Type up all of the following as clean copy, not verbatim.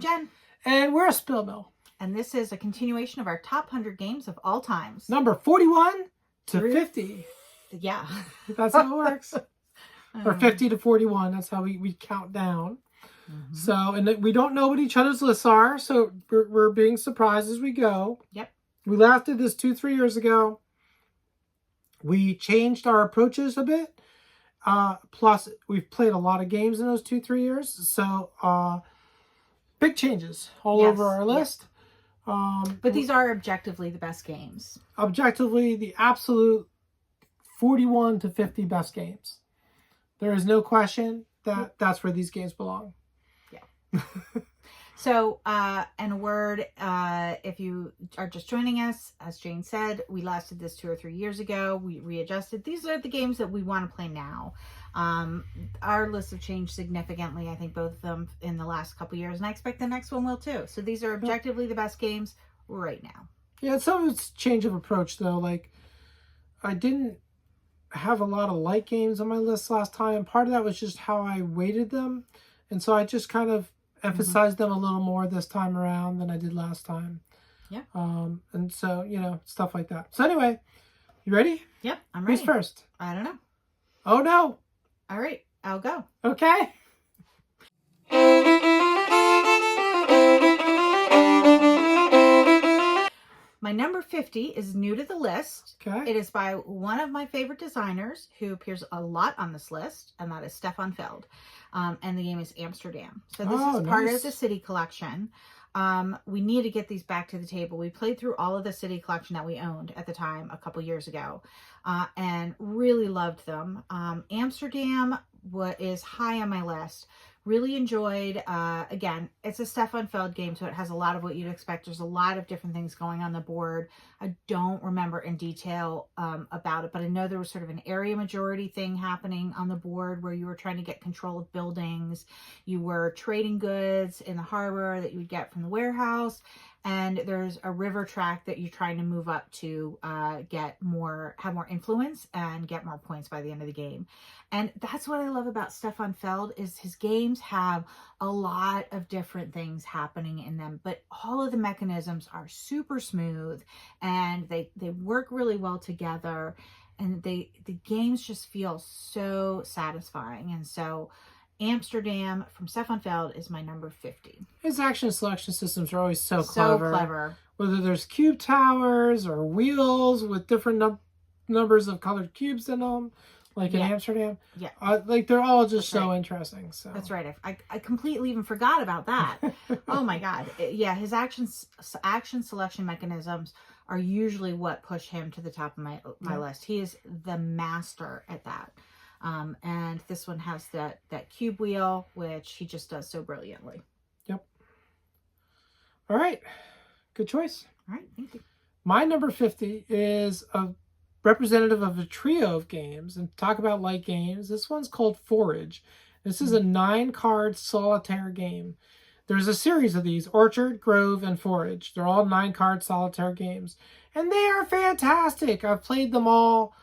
Jen. And we're a SpielMill. And this is a continuation of our top 100 games of all times. Number 41 to 50. Yeah. That's how it works. Or 50 to 41. That's how we count down. So, and we don't know what each other's lists are, so we're being surprised as we go. Yep. We last did this 2-3 years ago. We changed our approaches a bit. Plus, we've played a lot of games in those 2-3 years. So, big changes all over our list. But these are objectively the best games. Objectively, the absolute 41 to 50 best games. There is no question that that's where these games belong. Yeah. So, and a word, if you are just joining us, as Jane said, we last did this 2 or 3 years ago. We readjusted. These are the games that we want to play now. Our lists have changed significantly, I think both of them in the last couple years, and I expect the next one will too. So these are objectively the best games right now. Yeah, some of it's change of approach though. Like, I didn't have a lot of light games on my list last time. Part of that was just how I weighted them. And so I just kind of emphasized them a little more this time around than I did last time. Yeah. And so, you know, stuff like that. So anyway, you ready? Yep, I'm ready. Who's first? I don't know. Oh, no. All right, I'll go. Okay. My number 50 is new to the list. Okay. It is by one of my favorite designers who appears a lot on this list, and that is Stefan Feld. And the game is Amsterdam. So this is part of the City Collection. We need to get these back to the table. We played through all of the City Collection that we owned at the time a couple years ago and really loved them. Amsterdam is high on my list. Really enjoyed, again, it's a Stefan Feld game, so it has a lot of what you'd expect. There's a lot of different things going on the board. I don't remember in detail about it, but I know there was sort of an area majority thing happening on the board where you were trying to get control of buildings. You were trading goods in the harbor that you would get from the warehouse. And there's a river track that you're trying to move up to have more influence and get more points by the end of the game. And that's what I love about Stefan Feld is his games have a lot of different things happening in them, but all of the mechanisms are super smooth and they work really well together, and the games just feel so satisfying. And so Amsterdam from Stefan Feld is my number 50. His action selection systems are always so clever. So clever. Whether there's cube towers or wheels with different numbers of colored cubes in them, like in Amsterdam. Yeah. Like, they're all just so interesting. So that's right. I completely even forgot about that. Oh my God. Yeah, his action selection mechanisms are usually what push him to the top of my list. He is the master at that. And this one has that cube wheel, which he just does so brilliantly. Yep. All right. Good choice. All right. Thank you. My number 50 is a representative of a trio of games. And talk about light games, this one's called Forage. This is a 9-card solitaire game. There's a series of these: Orchard, Grove, and Forage. They're all 9-card solitaire games. And they are fantastic. I've played them all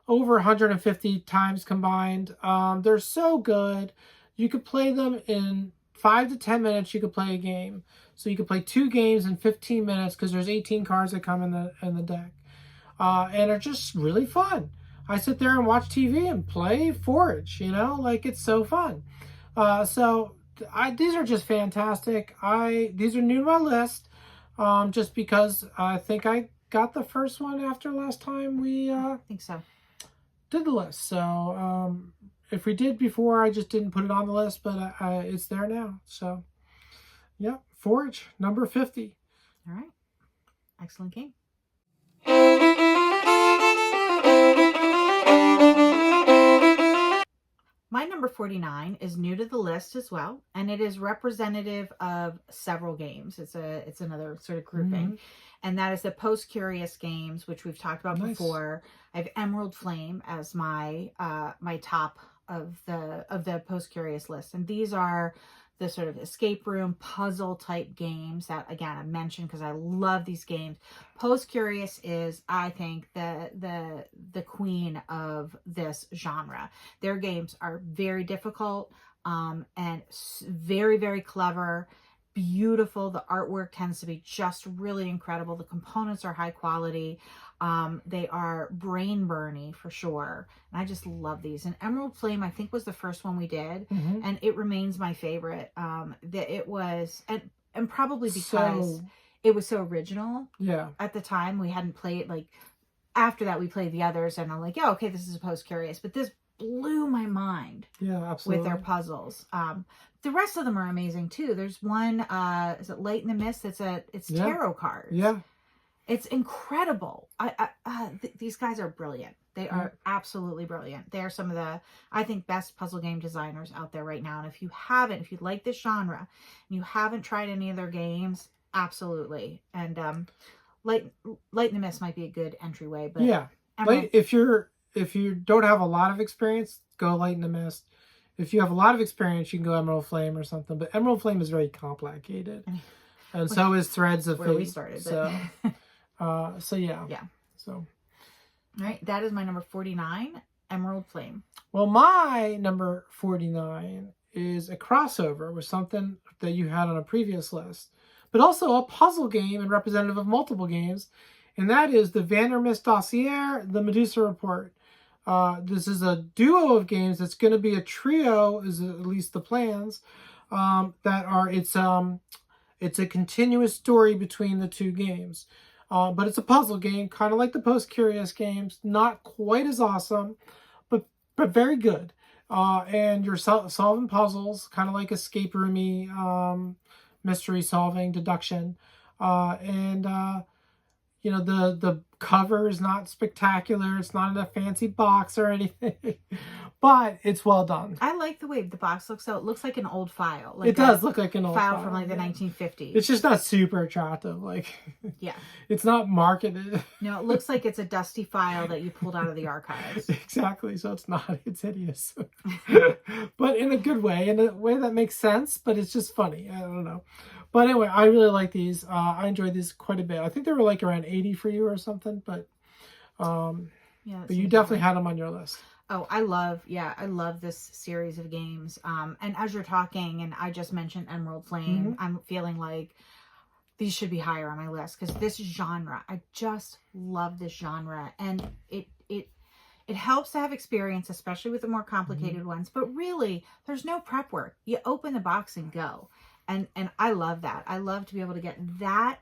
over 150 times combined. They're so good. You could play them in 5 to 10 minutes. You could play a game. So you could play 2 games in 15 minutes because there's 18 cards that come in the deck. And are just really fun. I sit there and watch TV and play Forage, you know, like, it's so fun. These are just fantastic. These are new to my list, just because I think I got the first one after last time we I think so. Did the list. So if we did before, I just didn't put it on the list, but it's there now. So yeah, Forage, number 50. All right. Excellent game. My number 49 is new to the list as well, and it is representative of several games. It's another sort of grouping, and that is the Post-Curious games, which we've talked about before. I have Emerald Flame as my my top of the Post-Curious list, and these are the sort of escape room puzzle type games that, again, I mentioned because I love these games. Post-Curious is, I think, the queen of this genre. Their games are very difficult and very, very clever, beautiful. The artwork tends to be just really incredible. The components are high quality. They are brain burny for sure. And I just love these. And Emerald Flame, I think, was the first one we did. And it remains my favorite. That it was, and probably because it was so original. Yeah. At the time, we hadn't played, like, after that we played the others, and I'm like, yeah, okay, this is Post Curious, but this blew my mind. Yeah, absolutely. With their puzzles. The rest of them are amazing too. There's one, is it Light in the Mist? It's tarot cards. Yeah. It's incredible. These guys are brilliant. They are absolutely brilliant. They are some of the, I think, best puzzle game designers out there right now. And if you like this genre, and you haven't tried any of their games, absolutely. And Light in the Mist might be a good entryway. But yeah, if you don't have a lot of experience, go Light in the Mist. If you have a lot of experience, you can go Emerald Flame or something. But Emerald Flame is very complicated, and so is Threads of Fate. Where we started, so, so yeah. So, all right, that is my number 49, Emerald Flame. Well, my number 49 is a crossover with something that you had on a previous list, but also a puzzle game and representative of multiple games, and that is the Vandermeer Dossier, the Medusa Report. This is a duo of games that's going to be a trio, is at least the plans, it's a continuous story between the two games. But it's a puzzle game, kind of like the Post Curious games, not quite as awesome, but very good. And you're solving puzzles, kind of like escape roomy, mystery solving, deduction. You know, the cover is not spectacular. It's not in a fancy box or anything, but it's well done. I like the way the box looks out. It looks like an old file. Like it does look like an old file from like the 1950s. It's just not super attractive. Like, yeah, it's not marketed. No, it looks like it's a dusty file that you pulled out of the archives. Exactly. So it's not. It's hideous, but in a good way, in a way that makes sense. But it's just funny. I don't know. But anyway, I really like these. I enjoyed these quite a bit. I think they were like around 80 for you or something. But but you definitely had them on your list. Oh, I love this series of games. And as you're talking, and I just mentioned Emerald Flame, I'm feeling like these should be higher on my list because this genre, I just love this genre, and it helps to have experience, especially with the more complicated ones. But really, there's no prep work. You open the box and go. And I love that. I love to be able to get that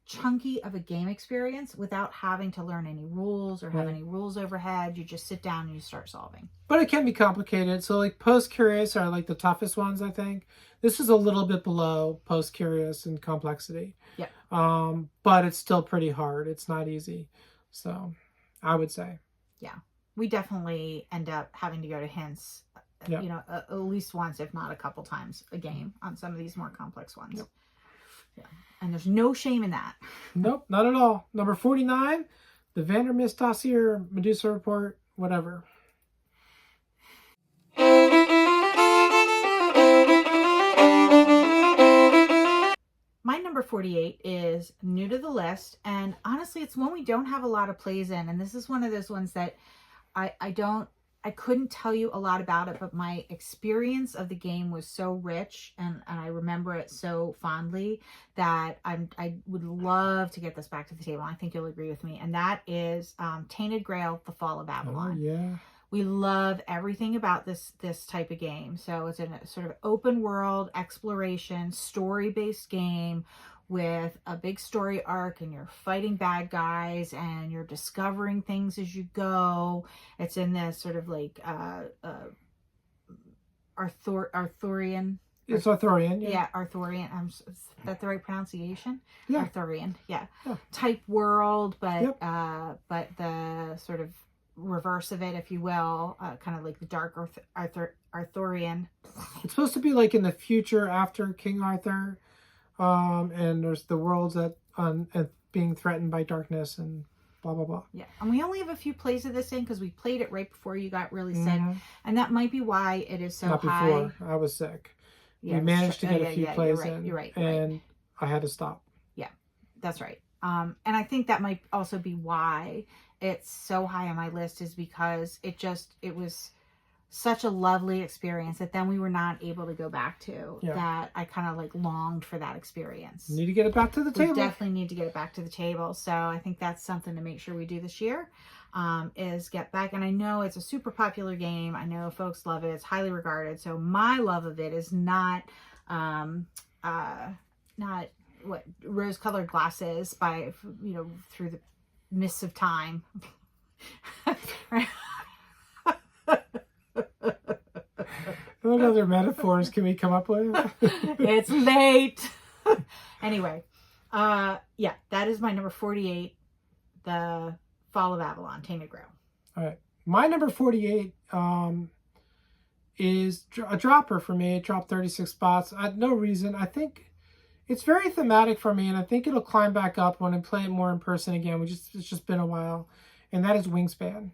chunky of a game experience without having to learn any rules or have any rules overhead. You just sit down and you start solving. But it can be complicated. So like Post Curious are like the toughest ones, I think. This is a little bit below Post Curious in complexity. Yeah. But it's still pretty hard. It's not easy. So I would say. Yeah. We definitely end up having to go to hints. Yep. You know, at least once, if not a couple times a game on some of these more complex ones. Yep. Yeah. And there's no shame in that. Nope, not at all. Number 49, the Vandermeer Dossier, Medusa Report, whatever. My number 48 is new to the list. And honestly, it's one we don't have a lot of plays in. And this is one of those ones that I couldn't tell you a lot about it, but my experience of the game was so rich and I remember it so fondly that I would love to get this back to the table. I think you'll agree with me. And that is Tainted Grail, The Fall of Babylon. Oh, yeah. We love everything about this type of game. So it's a sort of open world exploration, story-based game with a big story arc, and you're fighting bad guys and you're discovering things as you go. It's in this sort of like Arthurian. It's Arthurian, yeah. Yeah, Arthurian. Is that the right pronunciation? Yeah. Arthurian, yeah. Type world, but Yep. The sort of reverse of it, if you will, kind of like the dark Arthurian. It's supposed to be like in the future after King Arthur. And there's the worlds that being threatened by darkness and blah, blah, blah. Yeah. And we only have a few plays of this in because we played it right before you got really sick. And that might be why it is so Not high. Not before. I was sick. Yeah, we managed to get a few plays in. You're right. And I had to stop. Yeah, that's right. And I think that might also be why it's so high on my list, is because it was such a lovely experience that then we were not able to go back to. Yeah. That I kind of like longed for that experience. Need to get it back to the table. We definitely need to get it back to the table. So I think that's something to make sure we do this year, is get back. And I know it's a super popular game. I know folks love it. It's highly regarded. So my love of it is not what rose-colored glasses by, you know, through the mists of time. What other metaphors can we come up with? It's late. Anyway, yeah, that is my number 48, The Fall of Avalon, Tainted Grail. All right. My number 48 is a dropper for me. It dropped 36 spots. I had no reason. I think it's very thematic for me, and I think it'll climb back up when I play it more in person again. It's just been a while, and that is Wingspan.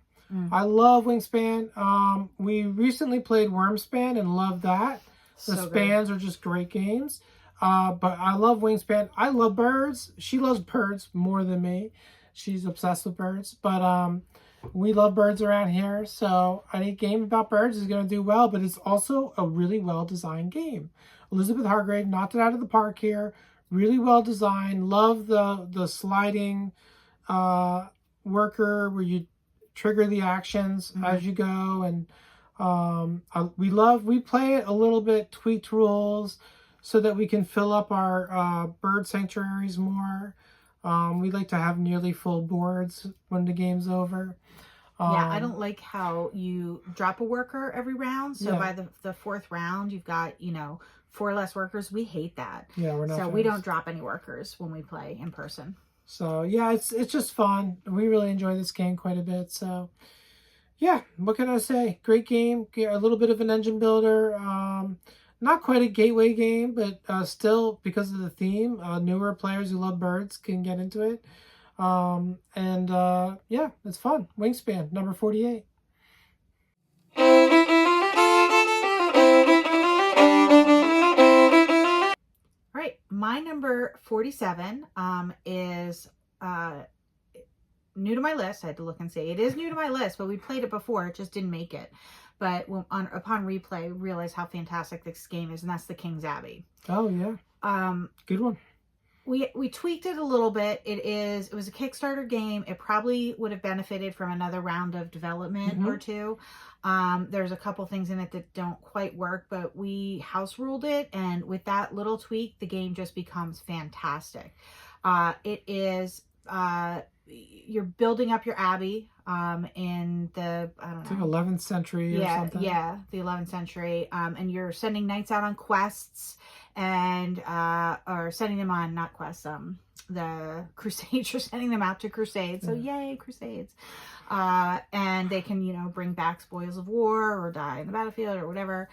I love Wingspan. We recently played Wormspan and loved that. The spans are just great games. But I love Wingspan. I love birds. She loves birds more than me. She's obsessed with birds. But we love birds around here. So any game about birds is going to do well. But it's also a really well-designed game. Elizabeth Hargrave knocked it out of the park here. Really well-designed. Love the sliding worker where you trigger the actions as you go, and we play it a little bit tweaked rules so that we can fill up our bird sanctuaries more. We like to have nearly full boards when the game's over. Yeah, I don't like how you drop a worker every round, so by the fourth round you've got, you know, 4 less workers. We hate that. Yeah, we're not so we don't drop any workers when we play in person. So, yeah, it's just fun. We really enjoy this game quite a bit. So, yeah, what can I say? Great game. A little bit of an engine builder. Not quite a gateway game, but still, because of the theme, newer players who love birds can get into it. Yeah, it's fun. Wingspan, number 48. My number 47 is new to my list. I had to look and say it is new to my list, but we played it before. It just didn't make it. But upon replay, realize how fantastic this game is, and that's The King's Abbey. Oh, yeah. Good one. We tweaked it a little bit. It was a Kickstarter game. It probably would have benefited from another round of development or two. There's a couple things in it that don't quite work, but we house ruled it, and with that little tweak, the game just becomes fantastic. It is you're building up your abbey in the, I don't know, it's like 11th century or something. Yeah, the 11th century, and you're sending knights out on quests, and or sending them on, not quests, the crusades. You're sending them out to crusades, so yay, crusades. And they can, you know, bring back spoils of war or die in the battlefield or whatever.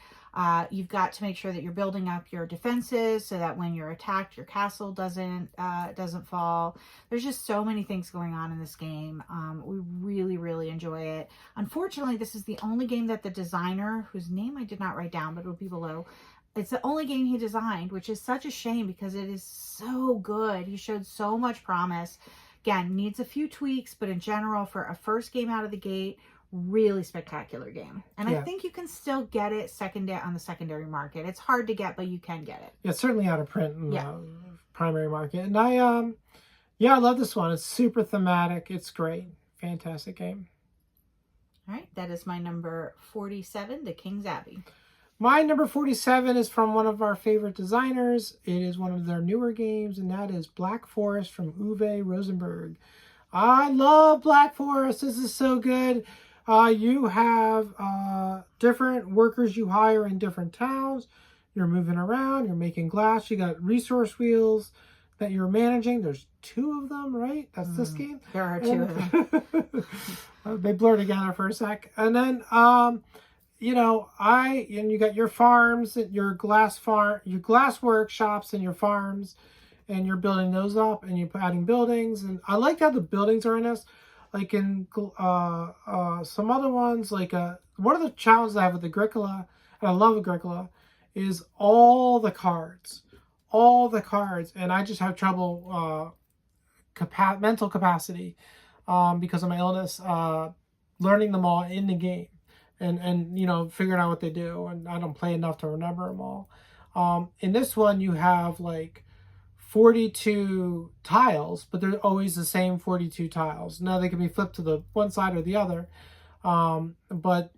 You've got to make sure that you're building up your defenses so that when you're attacked, your castle doesn't fall. There's just so many things going on in this game. We really, really enjoy it. Unfortunately, this is the only game that the designer, whose name I did not write down, but it'll be below, it's the only game he designed, which is such a shame because it is so good. He showed so much promise. Again, needs a few tweaks, but in general, for a first game out of the gate, really spectacular game. And I think you can still get it on the secondary market. It's hard to get, but you can get it. Yeah, it's certainly out of print in the primary market. And I love this one. It's super thematic. It's great. Fantastic game. All right, that is my number 47, The King's Abbey. My number 47 is from one of our favorite designers. It is one of their newer games, and that is Black Forest from Uwe Rosenberg. I love Black Forest. This is so good. You have different workers you hire in different towns. You're moving around. You're making glass. You got resource wheels that you're managing. There's 2 of them, right? That's this game? There are 2 of them. They blur together for a sec. And then... you know, you got your farms, your glass workshops and your farms, and you're building those up, and you're adding buildings. And I like how the buildings are in this. Like in some other ones, like one of the challenges I have with Agricola, and I love Agricola, is all the cards, and I just have trouble mental capacity because of my illness, learning them all in the game. and figuring out what they do. And I don't play enough to remember them all. In this one, you have like 42 tiles, but they're always the same 42 tiles. Now they can be flipped to the one side or the other, but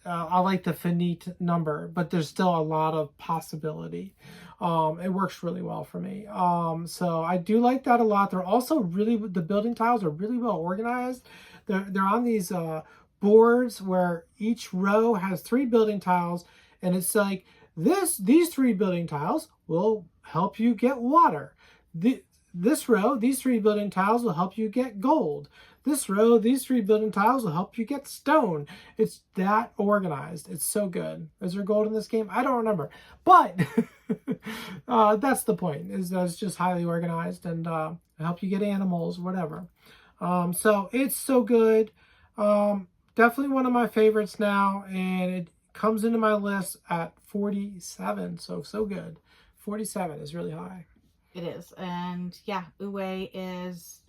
I like the finite number, but there's still a lot of possibility. It works really well for me. So I do like that a lot. They're also the building tiles are really well organized. They're on these boards where each row has 3 building tiles, and it's like these 3 building tiles will help you get water. This row, these 3 building tiles will help you get gold. This row, these 3 building tiles will help you get stone. It's that organized. It's so good. Is there gold in this game? I don't remember. But that's the point, is that it's just highly organized and help you get animals, whatever. So it's so good. Definitely one of my favorites now, and it comes into my list at 47. So good. 47 is really high. It is. And yeah, Uwe is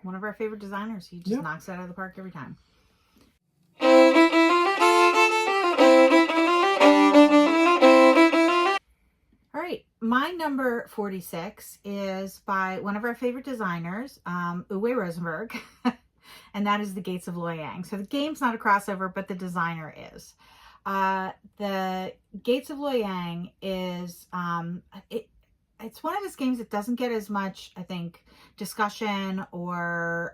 one of our favorite designers. He just knocks it out of the park every time. All right, my number 46 is by one of our favorite designers, Uwe Rosenberg, and that is The Gates of Loyang. So the game's not a crossover, but the designer is. The Gates of Loyang is, it's one of his games that doesn't get as much, I think, discussion or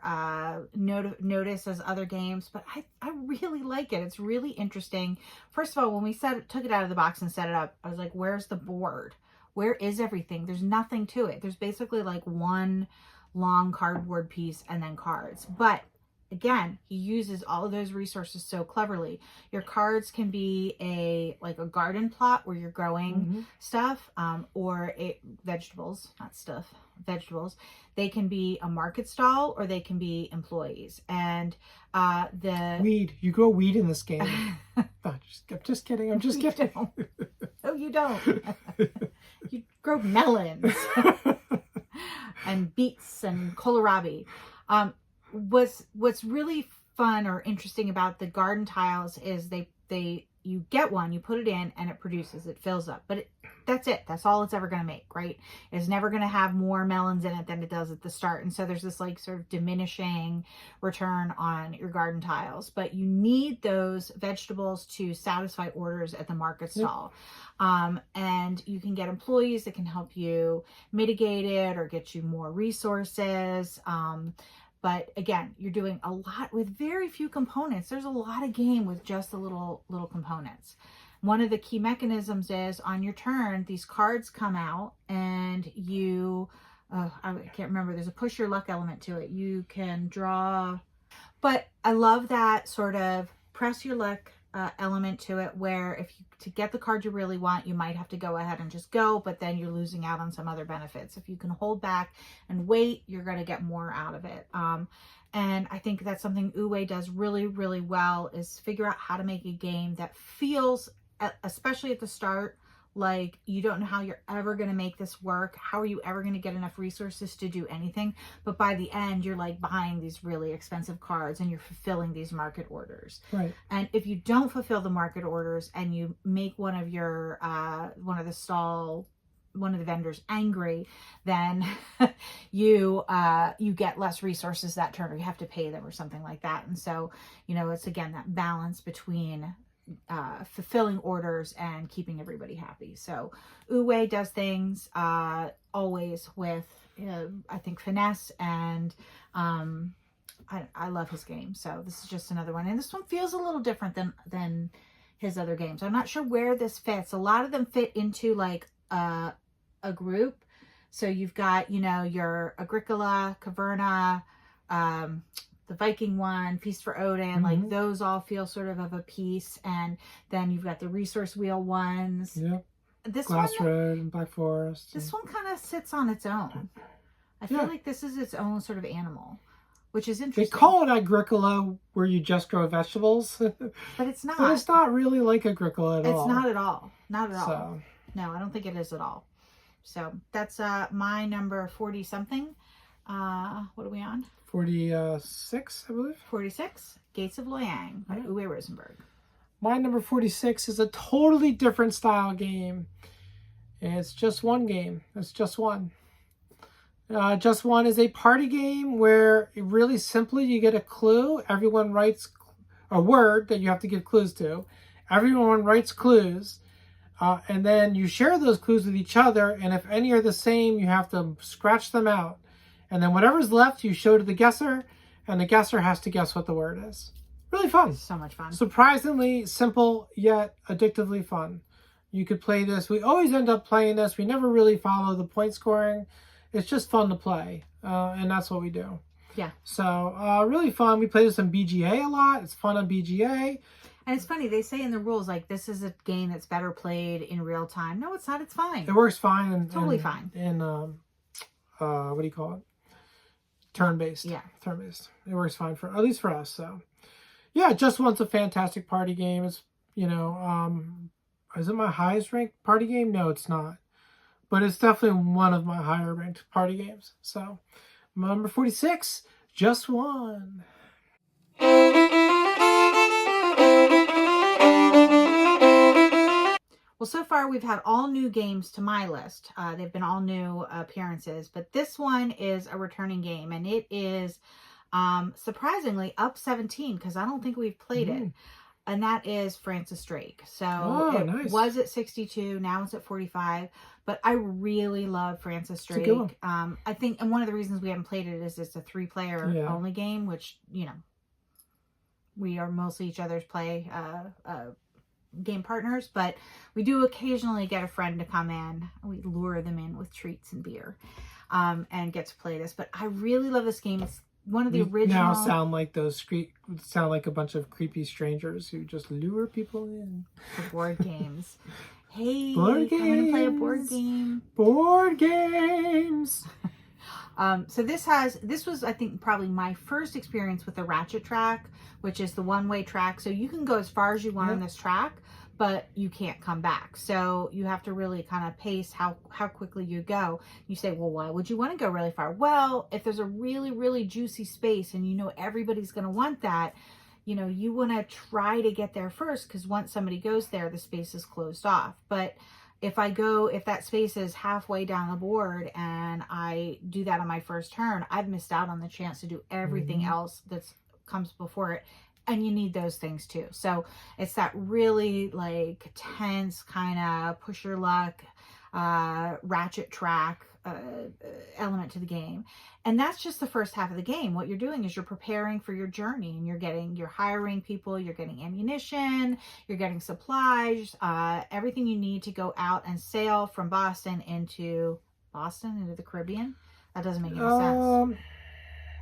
notice as other games, but I really like it. It's really interesting. First of all, when we took it out of the box and set it up, I was like, where's the board? Where is everything? There's nothing to it. There's basically like one long cardboard piece and then cards. But again, he uses all of those resources so cleverly. Your cards can be like a garden plot where you're growing stuff, or vegetables, not stuff, vegetables. They can be a market stall, or they can be employees. And weed. You grow weed in this game. I'm just kidding. I'm just kidding. No, you don't. You grow melons and beets and kohlrabi. What's really fun or interesting about the garden tiles is you get one, you put it in, and it produces, it fills up. But that's it. That's all it's ever going to make, right? It's never going to have more melons in it than it does at the start. And so there's this like sort of diminishing return on your garden tiles. But you need those vegetables to satisfy orders at the market stall. And you can get employees that can help you mitigate it or get you more resources. But again, you're doing a lot with very few components. There's a lot of game with just the little components. One of the key mechanisms is on your turn, these cards come out and you, I can't remember, there's a push your luck element to it. You can draw, but I love that sort of press your luck element to it, where to get the card you really want, you might have to go ahead and just go, but then you're losing out on some other benefits. If you can hold back and wait, you're going to get more out of it. And I think that's something Uwe does really, really well, is figure out how to make a game that feels, especially at the start, like you don't know how you're ever going to make this work. How are you ever going to get enough resources to do anything? But by the end, you're like buying these really expensive cards and you're fulfilling these market orders. Right. And if you don't fulfill the market orders and you make one of the vendors angry, then you get less resources that turn, or you have to pay them or something like that. And so, it's again that balance between fulfilling orders and keeping everybody happy. So Uwe does things always with I think finesse, and I love his game. So this is just another one, and this one feels a little different than his other games. I'm not sure where this fits. A lot of them fit into like a group. So you've got your Agricola, Caverna, the Viking one, Feast for Odin, like those all feel sort of a piece. And then you've got the resource wheel ones. Yeah. This Glass one, Road and Black Forest. This one kind of sits on its own. I feel like this is its own sort of animal, which is interesting. They call it Agricola, where you just grow vegetables. But it's not. But it's not really like Agricola at all. It's not at all. Not at all. So. No, I don't think it is at all. So that's my number 40 something. What are we on? 46, I believe. 46, Gates of Loyang by Uwe Rosenberg. My number 46 is a totally different style game. It's just one game. It's just one. Just One is a party game where really simply you get a clue. Everyone writes a word that you have to give clues to. Everyone writes clues. And then you share those clues with each other. And if any are the same, you have to scratch them out. And then whatever's left, you show to the guesser. And the guesser has to guess what the word is. Really fun. So much fun. Surprisingly simple, yet addictively fun. You could play this. We always end up playing this. We never really follow the point scoring. It's just fun to play, and that's what we do. Yeah. So really fun. We play this on BGA a lot. It's fun on BGA. And it's funny, they say in the rules, like, this is a game that's better played in real time. No, it's not. It's fine. It works fine. Totally fine. In what do you call it? Turn-based. Yeah. Turn-based. It works fine at least for us. So, yeah, Just One's a fantastic party game. It's, is it my highest ranked party game? No, it's not. But it's definitely one of my higher ranked party games. So, number 46, Just One. Well, so far we've had all new games to my list. They've been all new appearances, but this one is a returning game, and it is surprisingly up 17 because I don't think we've played it. And that is Francis Drake. So nice. Was at 62, now it's at 45. But I really love Francis Drake. It's a good one. I think, and one of the reasons we haven't played it is it's a 3-player only game, which, we are mostly each other's play game partners. But we do occasionally get a friend to come in. We lure them in with treats and beer and get to play this. But I really love this game. It's one of the original. Now sound like a bunch of creepy strangers who just lure people in for board games. Hey, board games. I'm gonna play a board game. Board games. So this was I think probably my first experience with the ratchet track, which is the one-way track. So you can go as far as you want on this track, but you can't come back. So you have to really kind of pace how quickly you go. You say, well, why would you want to go really far? Well, if there's a really, really juicy space and everybody's going to want that, you want to try to get there first, because once somebody goes there, the space is closed off. But if that space is halfway down the board and I do that on my first turn, I've missed out on the chance to do everything else that comes before it. And you need those things too. So it's that really like tense kind of push your luck, ratchet track element to the game. And that's just the first half of the game. What you're doing is you're preparing for your journey, and you're hiring people, you're getting ammunition, you're getting supplies, everything you need to go out and sail from Boston into the Caribbean. That doesn't make any sense.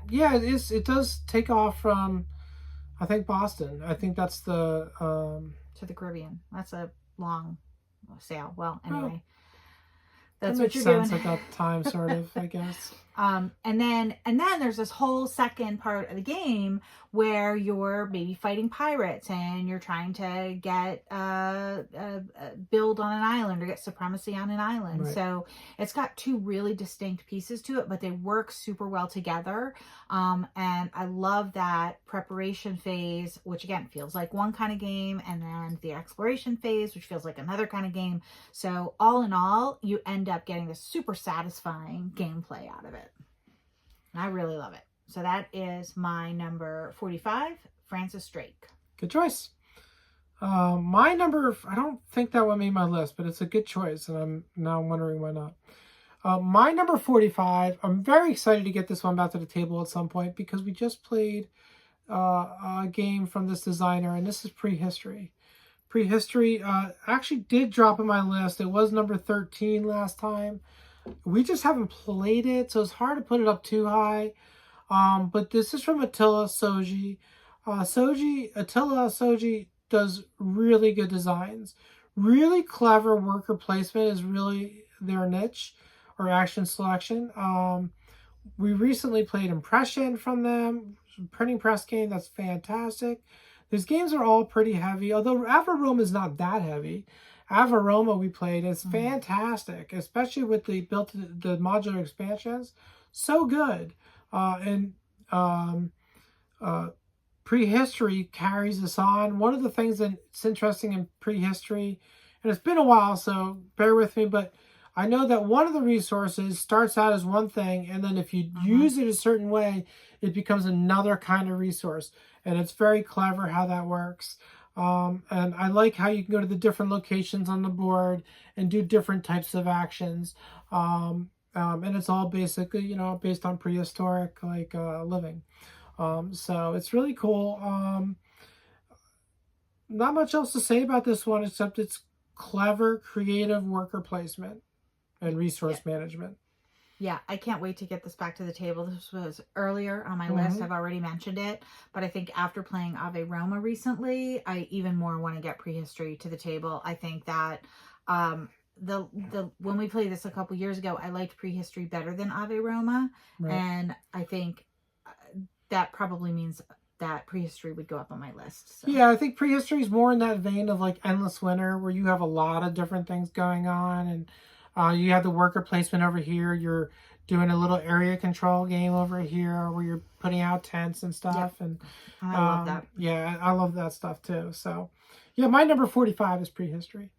Yeah, it does take off from, I think, Boston. I think that's the to the Caribbean. That's a long sail. Well, anyway, that's what you're doing. At that time, sort of, I guess. And then there's this whole second part of the game where you're maybe fighting pirates and you're trying to get build on an island or get supremacy on an island. Right. So it's got two really distinct pieces to it, but they work super well together. And I love that preparation phase, which again feels like one kind of game, and then the exploration phase, which feels like another kind of game. So all in all, you end up getting this super satisfying gameplay out of it. And I really love it. So that is my number 45, Francis Drake. Good choice. My number, I don't think that one made my list, but it's a good choice, and I'm now wondering why not. My number 45, I'm very excited to get this one back to the table at some point, because we just played a game from this designer, and this is Prehistory. Prehistory actually did drop on my list. It was number 13 last time. We just haven't played it, so it's hard to put it up too high. But this is from Attila Soji. Attila Soji does really good designs. Really clever worker placement is really their niche, or action selection. We recently played Impression from them, printing press game. That's fantastic. These games are all pretty heavy, although Avaroma is not that heavy. Avaroma we played is fantastic, especially with the modular expansions. So good. prehistory carries this on. One of the things that's interesting in prehistory, and it's been a while, so bear with me, but I know that one of the resources starts out as one thing, and then if you use it a certain way, it becomes another kind of resource. And it's very clever how that works. And I like how you can go to the different locations on the board and do different types of actions. And it's all basically, you know, based on prehistoric like living. So it's really cool. Not much else to say about this one except it's clever, creative worker placement and resource management. Yeah, I can't wait to get this back to the table. This was earlier on my list. I've already mentioned it, but I think after playing Ave Roma recently, I even more want to get prehistory to the table. I think that the when we played this a couple years ago, I liked prehistory better than Ave Roma, and I think that probably means that prehistory would go up on my list. So. Yeah, I think prehistory is more in that vein of like Endless Winter, where you have a lot of different things going on, and you have the worker placement over here. You're doing a little area control game over here where you're putting out tents and stuff. And I love that. Yeah, I love that stuff too. So, yeah, my number 45 is prehistory.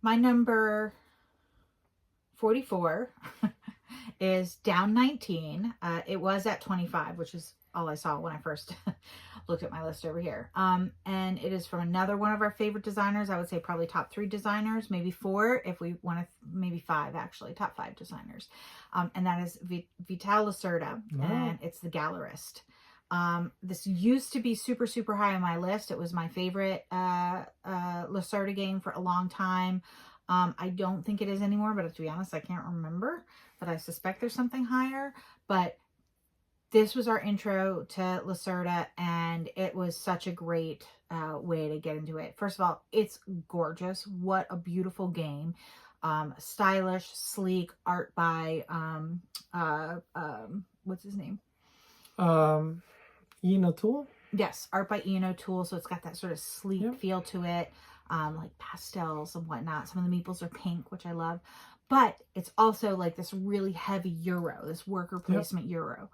My number 44 is down 19. It was at 25, which is all I saw when I first looked at my list over here. And it is from another one of our favorite designers. I would say probably top 3 designers, maybe 4 if we want to, maybe 5 actually, top 5 designers. And that is Vital Lacerda, and it's The Gallerist. This used to be super, super high on my list. It was my favorite Lacerda game for a long time. I don't think it is anymore, but to be honest, I can't remember. But I suspect there's something higher. But this was our intro to Lacerda, and it was such a great way to get into it. First of all, it's gorgeous. What a beautiful game. Stylish, sleek, art by, what's his name? Ian O'Toole? Yes, art by Ian O'Toole. So it's got that sort of sleek feel to it. Like pastels and whatnot. Some of the meeples are pink, which I love. But it's also like this really heavy Euro, this worker placement Euro.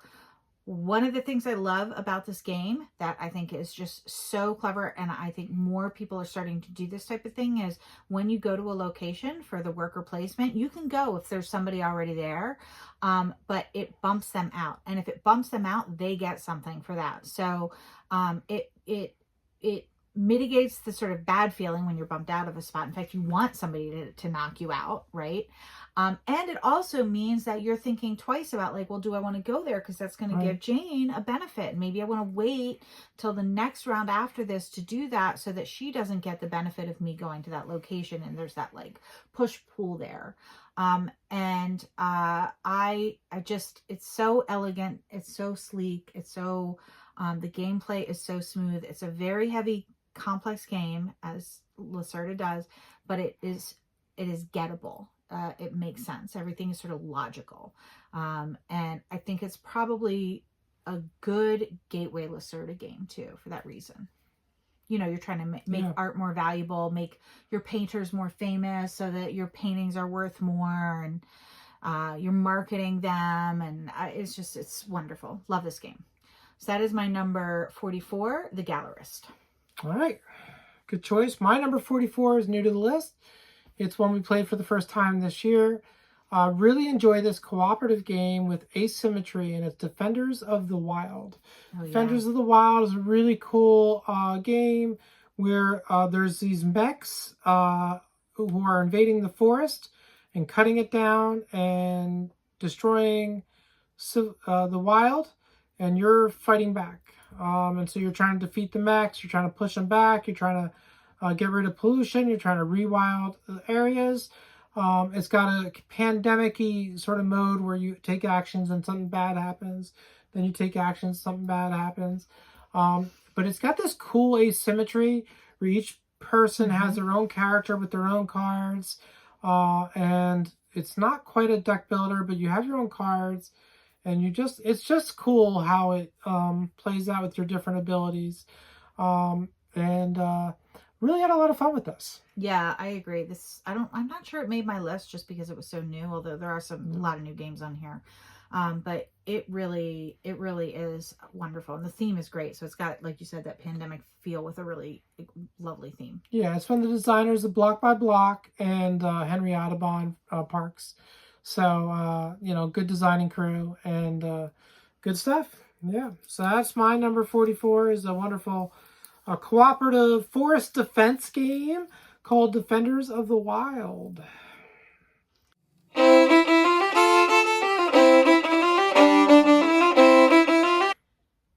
One of the things I love about this game that I think is just so clever, and I think more people are starting to do this type of thing, is when you go to a location for the worker placement, you can go if there's somebody already there, but it bumps them out. And if it bumps them out, they get something for that. So it mitigates the sort of bad feeling when you're bumped out of a spot. In fact, you want somebody to knock you out, right? And it also means that you're thinking twice about like, well, do I want to go there? Because that's going to give Jane a benefit. Maybe I want to wait till the next round after this to do that so that she doesn't get the benefit of me going to that location. And there's that like push-pull there. I just, it's so elegant. It's so sleek. It's so, the gameplay is so smooth. It's a very heavy, complex game, as Lacerda does, but it is gettable. It makes sense. Everything is sort of logical. And I think it's probably a good gateway Lacerda game too, for that reason. You know, you're trying to make art more valuable, make your painters more famous so that your paintings are worth more, and you're marketing them. And it's wonderful. Love this game. So that is my number 44, The Gallerist. All right. Good choice. My number 44 is new to the list. It's one we played for the first time this year. Really enjoy this cooperative game with asymmetry, and it's Defenders of the Wild. Defenders of the Wild is a really cool game where there's these mechs who are invading the forest and cutting it down and destroying the wild, and you're fighting back. And so you're trying to defeat the mechs, you're trying to push them back, you're trying to get rid of pollution, you're trying to rewild areas. It's got a pandemic-y sort of mode where you take actions and something bad happens. Then you take actions, something bad happens. But it's got this cool asymmetry where each person has their own character with their own cards. And it's not quite a deck builder, but you have your own cards. And it's just cool how it plays out with your different abilities. really had a lot of fun with this. Yeah, I agree. I'm not sure it made my list just because it was so new, although there are a lot of new games on here. But it really is wonderful. And the theme is great. So it's got, like you said, that pandemic feel with a really lovely theme. Yeah, it's from the designers of Block by Block and Henry Audubon Parks. So, good designing crew and good stuff. Yeah, so that's my number 44 is a wonderful cooperative forest defense game called Defenders of the Wild.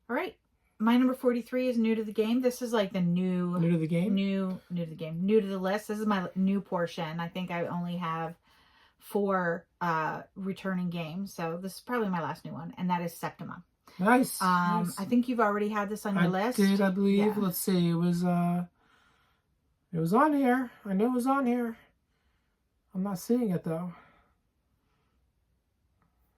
All right. My number 43 is new to the game. This is like the new to the game? New to the game. New to the list. This is my new portion. I think I only have 4 returning games. So this is probably my last new one. And that is Septima. Nice. I think you've already had this on your list. I did, I believe. Yeah. Let's see. It was on here. I know it was on here. I'm not seeing it though.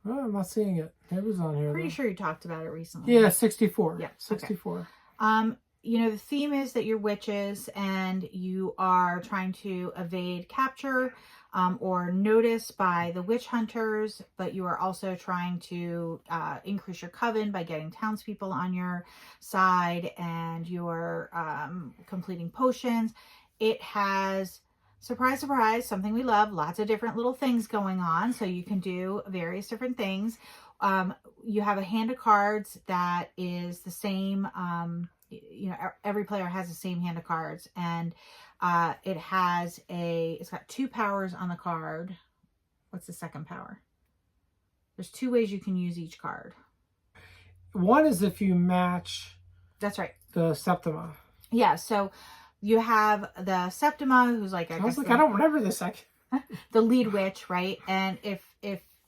Oh, I'm not seeing it. It was on here. Pretty sure you talked about it recently. Yeah, 64. Yeah, 64. Okay. The theme is that you're witches and you are trying to evade capture or notice by the witch hunters, but you are also trying to increase your coven by getting townspeople on your side, and you're completing potions. It has, surprise, surprise, something we love, lots of different little things going on, so you can do various different things. You have a hand of cards that is the same, every player has the same hand of cards, and it's got 2 powers on the card. What's the second power? There's 2 ways you can use each card. One is if you match. That's right. The Septima. Yeah, so you have the Septima, who's like, I don't remember the second. The lead witch, right? And if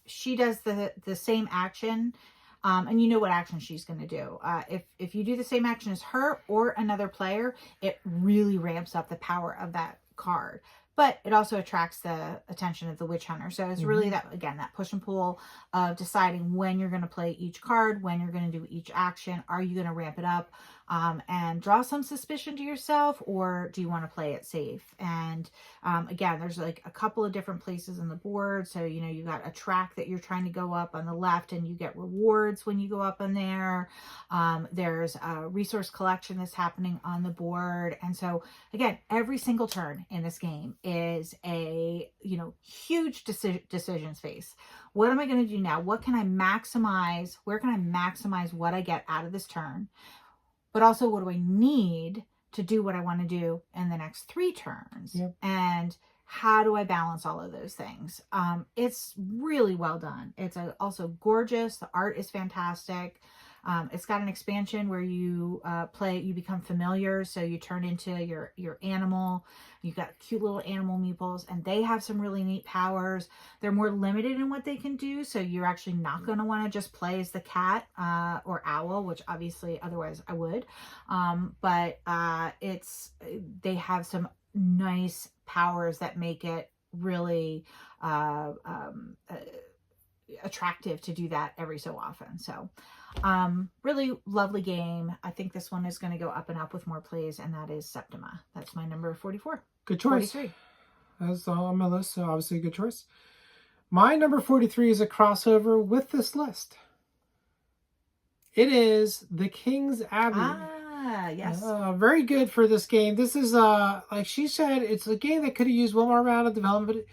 she does the same action, and you know what action she's going to do. If you do the same action as her or another player, it really ramps up the power of that card. But it also attracts the attention of the witch hunter. So it's really that push and pull of deciding when you're going to play each card, when you're going to do each action. Are you going to ramp it up and draw some suspicion to yourself, or do you want to play it safe? And again, there's like a couple of different places on the board. So, you got a track that you're trying to go up on the left, and you get rewards when you go up in there. There's a resource collection that's happening on the board. And so, again, every single turn in this game is a, huge decision space. What am I going to do now? What can I maximize? Where can I maximize what I get out of this turn? But also, what do I need to do what I want to do in the next 3 turns? Yep. And how do I balance all of those things? It's really well done. It's also gorgeous. The art is fantastic. It's got an expansion where you you become familiar, so you turn into your animal. You've got cute little animal meeples, and they have some really neat powers. They're more limited in what they can do, so you're actually not going to want to just play as the cat or owl, which obviously otherwise I would. But they have some nice powers that make it really attractive to do that every so often. So really lovely game. I think this one is going to go up and up with more plays, and that is Septima. That's my number 44. Good choice. 43. That's all on my list, so obviously a good choice. My number 43 is a crossover with this list. It is The King's Abbey. Ah, yes. Very good for this game. This is, like she said, it's a game that could have used one more round of development.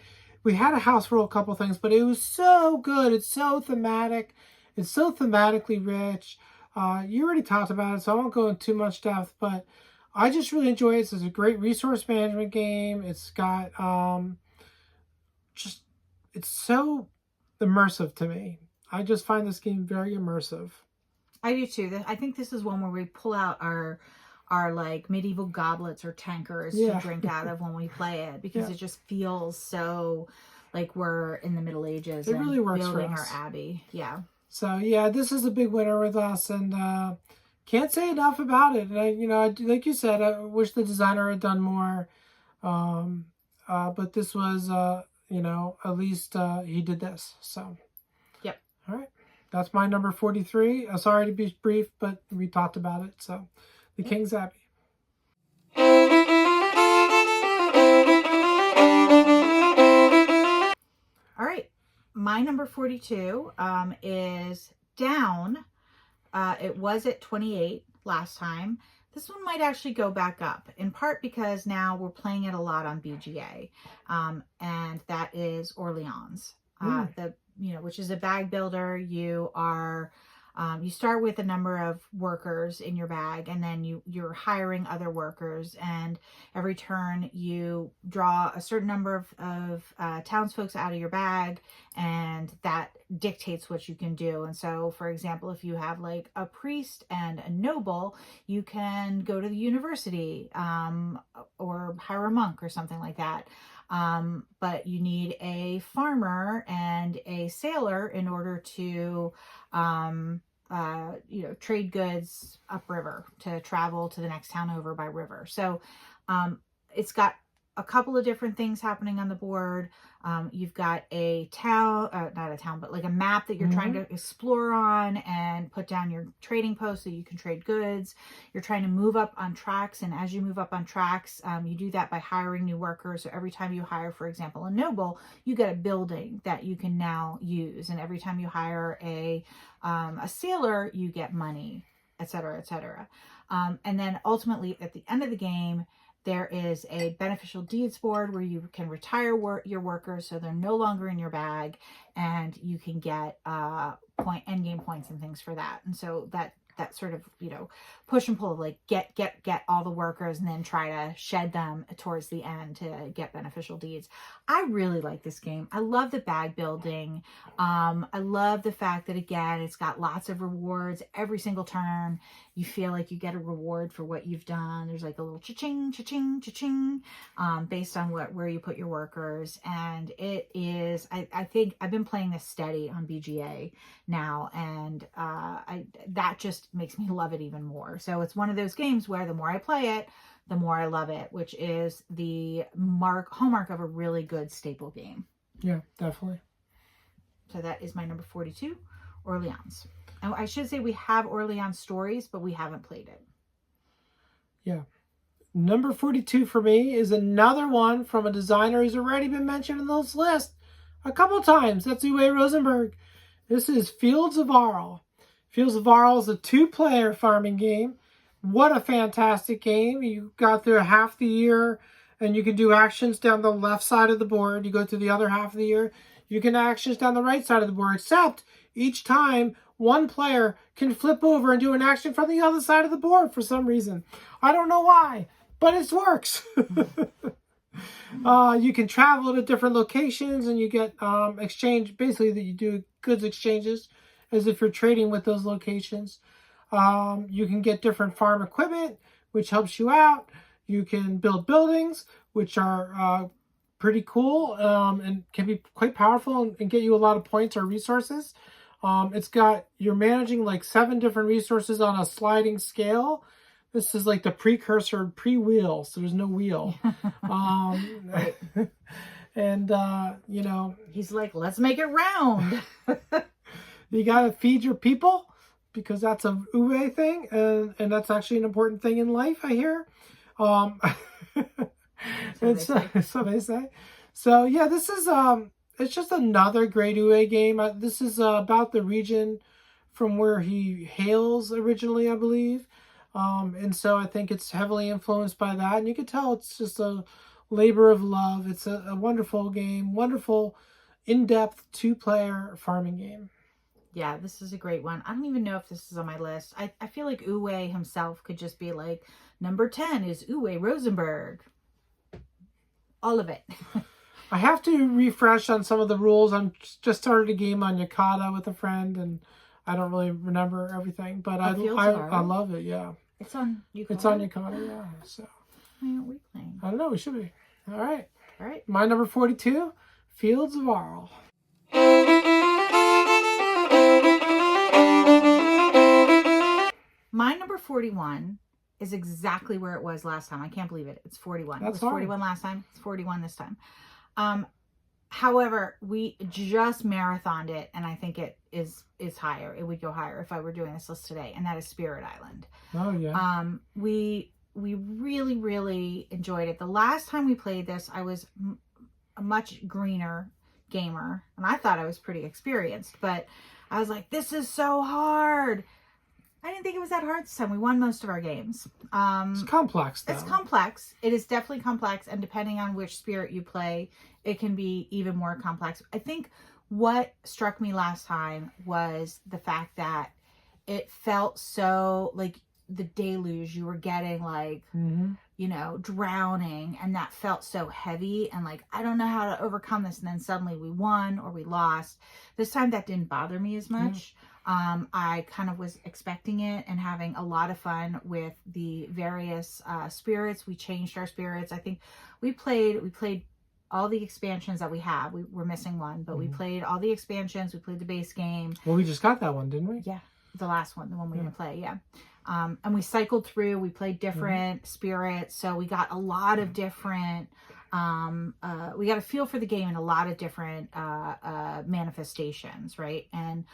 We had a house rule, a couple things, but it was so good. It's so thematic. It's so thematically rich. You already talked about it, so I won't go into too much depth, but I just really enjoy it. It's a great resource management game. It's got, it's so immersive to me. I just find this game very immersive. I do too. I think this is one where we pull out our like medieval goblets or tankards to drink out of when we play it, because it just feels so like we're in the Middle Ages. It really works building for us. Our abbey. Yeah. So yeah, this is a big winner with us, and can't say enough about it. And like you said, I wish the designer had done more. But this was, at least he did this. So. Yep. All right. That's my number 43. Sorry to be brief, but we talked about it. So, The King's Abbey. my number 42 is down. It was at 28 last time. This one might actually go back up, in part because now we're playing it a lot on BGA, and that is Orleans, which is a bag builder. You are you start with a number of workers in your bag, and then you're hiring other workers, and every turn you draw a certain number of townsfolk out of your bag, and that dictates what you can do. And so, for example, if you have like a priest and a noble, you can go to the university, or hire a monk or something like that. But you need a farmer and a sailor in order to trade goods upriver, to travel to the next town over by river. So it's got a couple of different things happening on the board. You've got a town, not a town, but like a map that you're trying to explore on and put down your trading posts so you can trade goods. You're trying to move up on tracks, and as you move up on tracks, you do that by hiring new workers. So every time you hire, for example, a noble, you get a building that you can now use, and every time you hire a sailor, you get money, etc., etc. And then ultimately, at the end of the game, there is a beneficial deeds board where you can retire your workers so they're no longer in your bag, and you can get end game points and things for that. And so that sort of, push and pull, like get all the workers and then try to shed them towards the end to get beneficial deeds. I really like this game. I love the bag building. I love the fact that, again, it's got lots of rewards. Every single turn, you feel like you get a reward for what you've done. There's like a little cha-ching, cha-ching, cha-ching, based on where you put your workers. And it is, I think I've been playing this steady on BGA now, and that just makes me love it even more. So it's one of those games where the more I play it, the more I love it, which is the hallmark of a really good staple game. Yeah, definitely. So that is my number 42, Orleans. And I should say we have Orleans Stories, but we haven't played it. Yeah. Number 42 for me is another one from a designer who's already been mentioned in this list a couple times. That's Uwe Rosenberg. This is Fields of Arle. Fields of Arle is a 2-player farming game. What a fantastic game. You got through half the year, and you can do actions down the left side of the board. You go to the other half of the year, you can actions down the right side of the board, except each time one player can flip over and do an action from the other side of the board for some reason. I don't know why, but it works. You can travel to different locations, and you get exchange, basically that you do goods exchanges as if you're trading with those locations. You can get different farm equipment, which helps you out. You can build buildings, which are pretty cool, and can be quite powerful and get you a lot of points or resources. You're managing like 7 different resources on a sliding scale. This is like the precursor pre-wheel, so there's no wheel. Right. And, he's like, let's make it round. You got to feed your people, because that's a Uwe thing, and that's actually an important thing in life, I hear. So they say. So yeah, this is it's just another great Uwe game. This is about the region from where he hails originally, I believe. And so I think it's heavily influenced by that, and you can tell it's just a labor of love. It's a wonderful game, wonderful, in-depth 2-player farming game. Yeah, this is a great one. I don't even know if this is on my list. I feel like Uwe himself could just be like, number 10 is Uwe Rosenberg. All of it. I have to refresh on some of the rules. I'm just started a game on Yakata with a friend, and I don't really remember everything, but I love it. Yeah, it's on Yakata. It's on Yakata. Yeah. So why aren't we playing? I don't know. We should be. All right. All right. My number 42, Fields of Arle. My number 41 is exactly where it was last time. I can't believe it. It's 41. That's it was 41 last time. It's 41 this time. However, we just marathoned it, and I think it is higher. It would go higher if I were doing this list today, and that is Spirit Island. Oh yeah. We really, really enjoyed it. The last time we played this, I was much greener gamer, and I thought I was pretty experienced, but I was like, this is so hard. I didn't think it was that hard this time. We won most of our games. It's complex, though. It's complex. It is definitely complex, and depending on which spirit you play, it can be even more complex. I think what struck me last time was the fact that it felt so like the deluge. You were getting like, you know, drowning, and that felt so heavy, and like, I don't know how to overcome this. And then suddenly we won or we lost. This time that didn't bother me as much. I kind of was expecting it and having a lot of fun with the various spirits. We changed our spirits. I think we played all the expansions that we have. We were missing one, but we played all the expansions. We played the base game. Well, we just got that one, didn't we? Yeah, the last one, the one we didn't play. Yeah. And we cycled through. We played different spirits, so we got a lot of different. We got a feel for the game and a lot of different manifestations, right? And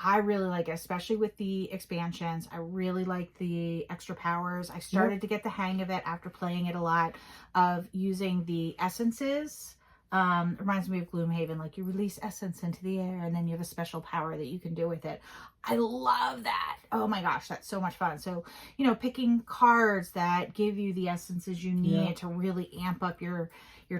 I really like it, especially with the expansions. I really like the extra powers. I started to get the hang of it after playing it a lot, of using the essences. It reminds me of Gloomhaven, like you release essence into the air and then you have a special power that you can do with it. I love that. Oh my gosh, that's so much fun. So, you know, picking cards that give you the essences you need to really amp up your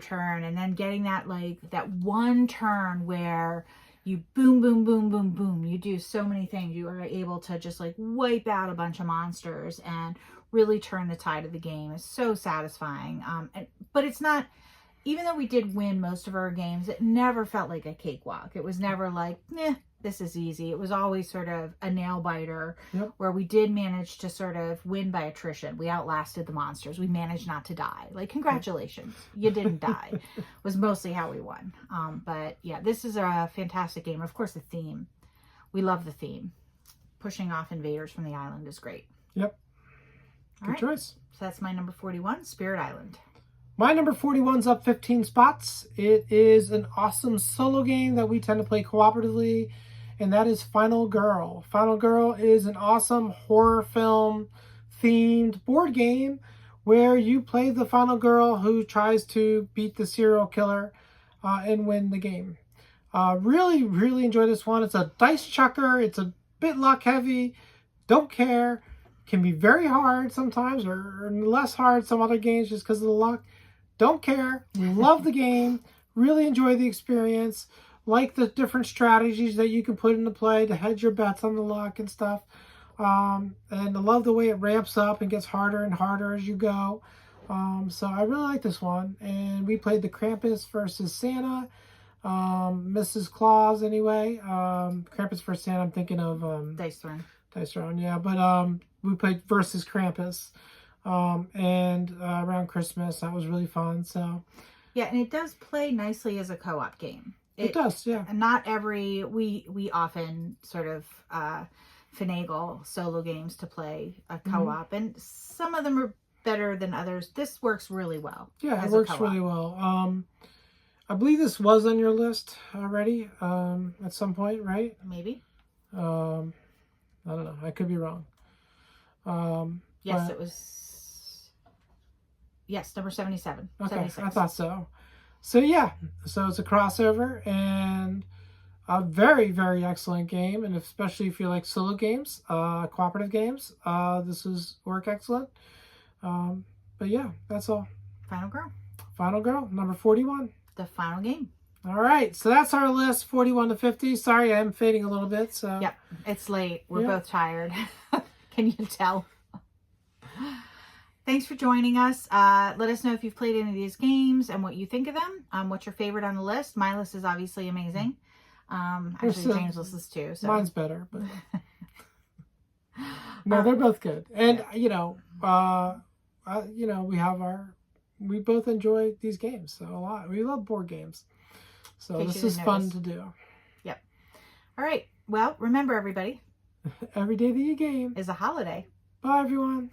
turn, and then getting that, like, that one turn where you boom, boom, boom, boom, boom. You do so many things. You are able to just like wipe out a bunch of monsters and really turn the tide of the game. It's so satisfying. But it's not, even though we did win most of our games, it never felt like a cakewalk. It was never like, this is easy. It was always sort of a nail biter where we did manage to sort of win by attrition. We outlasted the monsters. We managed not to die. Like, congratulations, you didn't die. Was mostly how we won. But yeah, this is a fantastic game. Of course, the theme. We love the theme. Pushing off invaders from the island is great. Yep. Good choice. So that's my number 41, Spirit Island. My number 41's up 15 spots. It is an awesome solo game that we tend to play cooperatively, and that is Final Girl. Final Girl is an awesome horror film themed board game where you play the final girl who tries to beat the serial killer and win the game. Really, really enjoy this one. It's a dice chucker. It's a bit luck heavy. Don't care. Can be very hard sometimes, or less hard some other games just because of the luck. Don't care. Love the game. Really enjoy the experience. Like the different strategies that you can put into play to hedge your bets on the luck and stuff. And I love the way it ramps up and gets harder and harder as you go. So I really like this one. And we played the Krampus versus Santa. Mrs. Claus anyway. Krampus versus Santa, I'm thinking of... Dice Throne. Dice Throne, yeah. But we played versus Krampus. And around Christmas, that was really fun. So yeah, and it does play nicely as a co-op game. It does, yeah. Not every, we often sort of finagle solo games to play a co-op, and some of them are better than others. This works really well. Yeah, it works really well. I believe this was on your list already at some point, right? Maybe. I don't know. I could be wrong. Yes, it was. Yes, number 77. Okay, 76. I thought so. So yeah, so it's a crossover and a very, very excellent game. And especially if you like solo games, cooperative games, this is work excellent. But yeah, that's all. Final Girl. Final Girl, number 41. The final game. All right, so that's our list, 41 to 50. Sorry, I'm fading a little bit. So yep, it's late. We're both tired. Can you tell? Thanks for joining us. Let us know if you've played any of these games and what you think of them. What's your favorite on the list? My list is obviously amazing. Actually, James' list is too. So. Mine's better, but no, they're both good. And we have we both enjoy these games so a lot. We love board games, so this is fun to do. Yep. All right. Well, remember, everybody. Every day that you game is a holiday. Bye, everyone.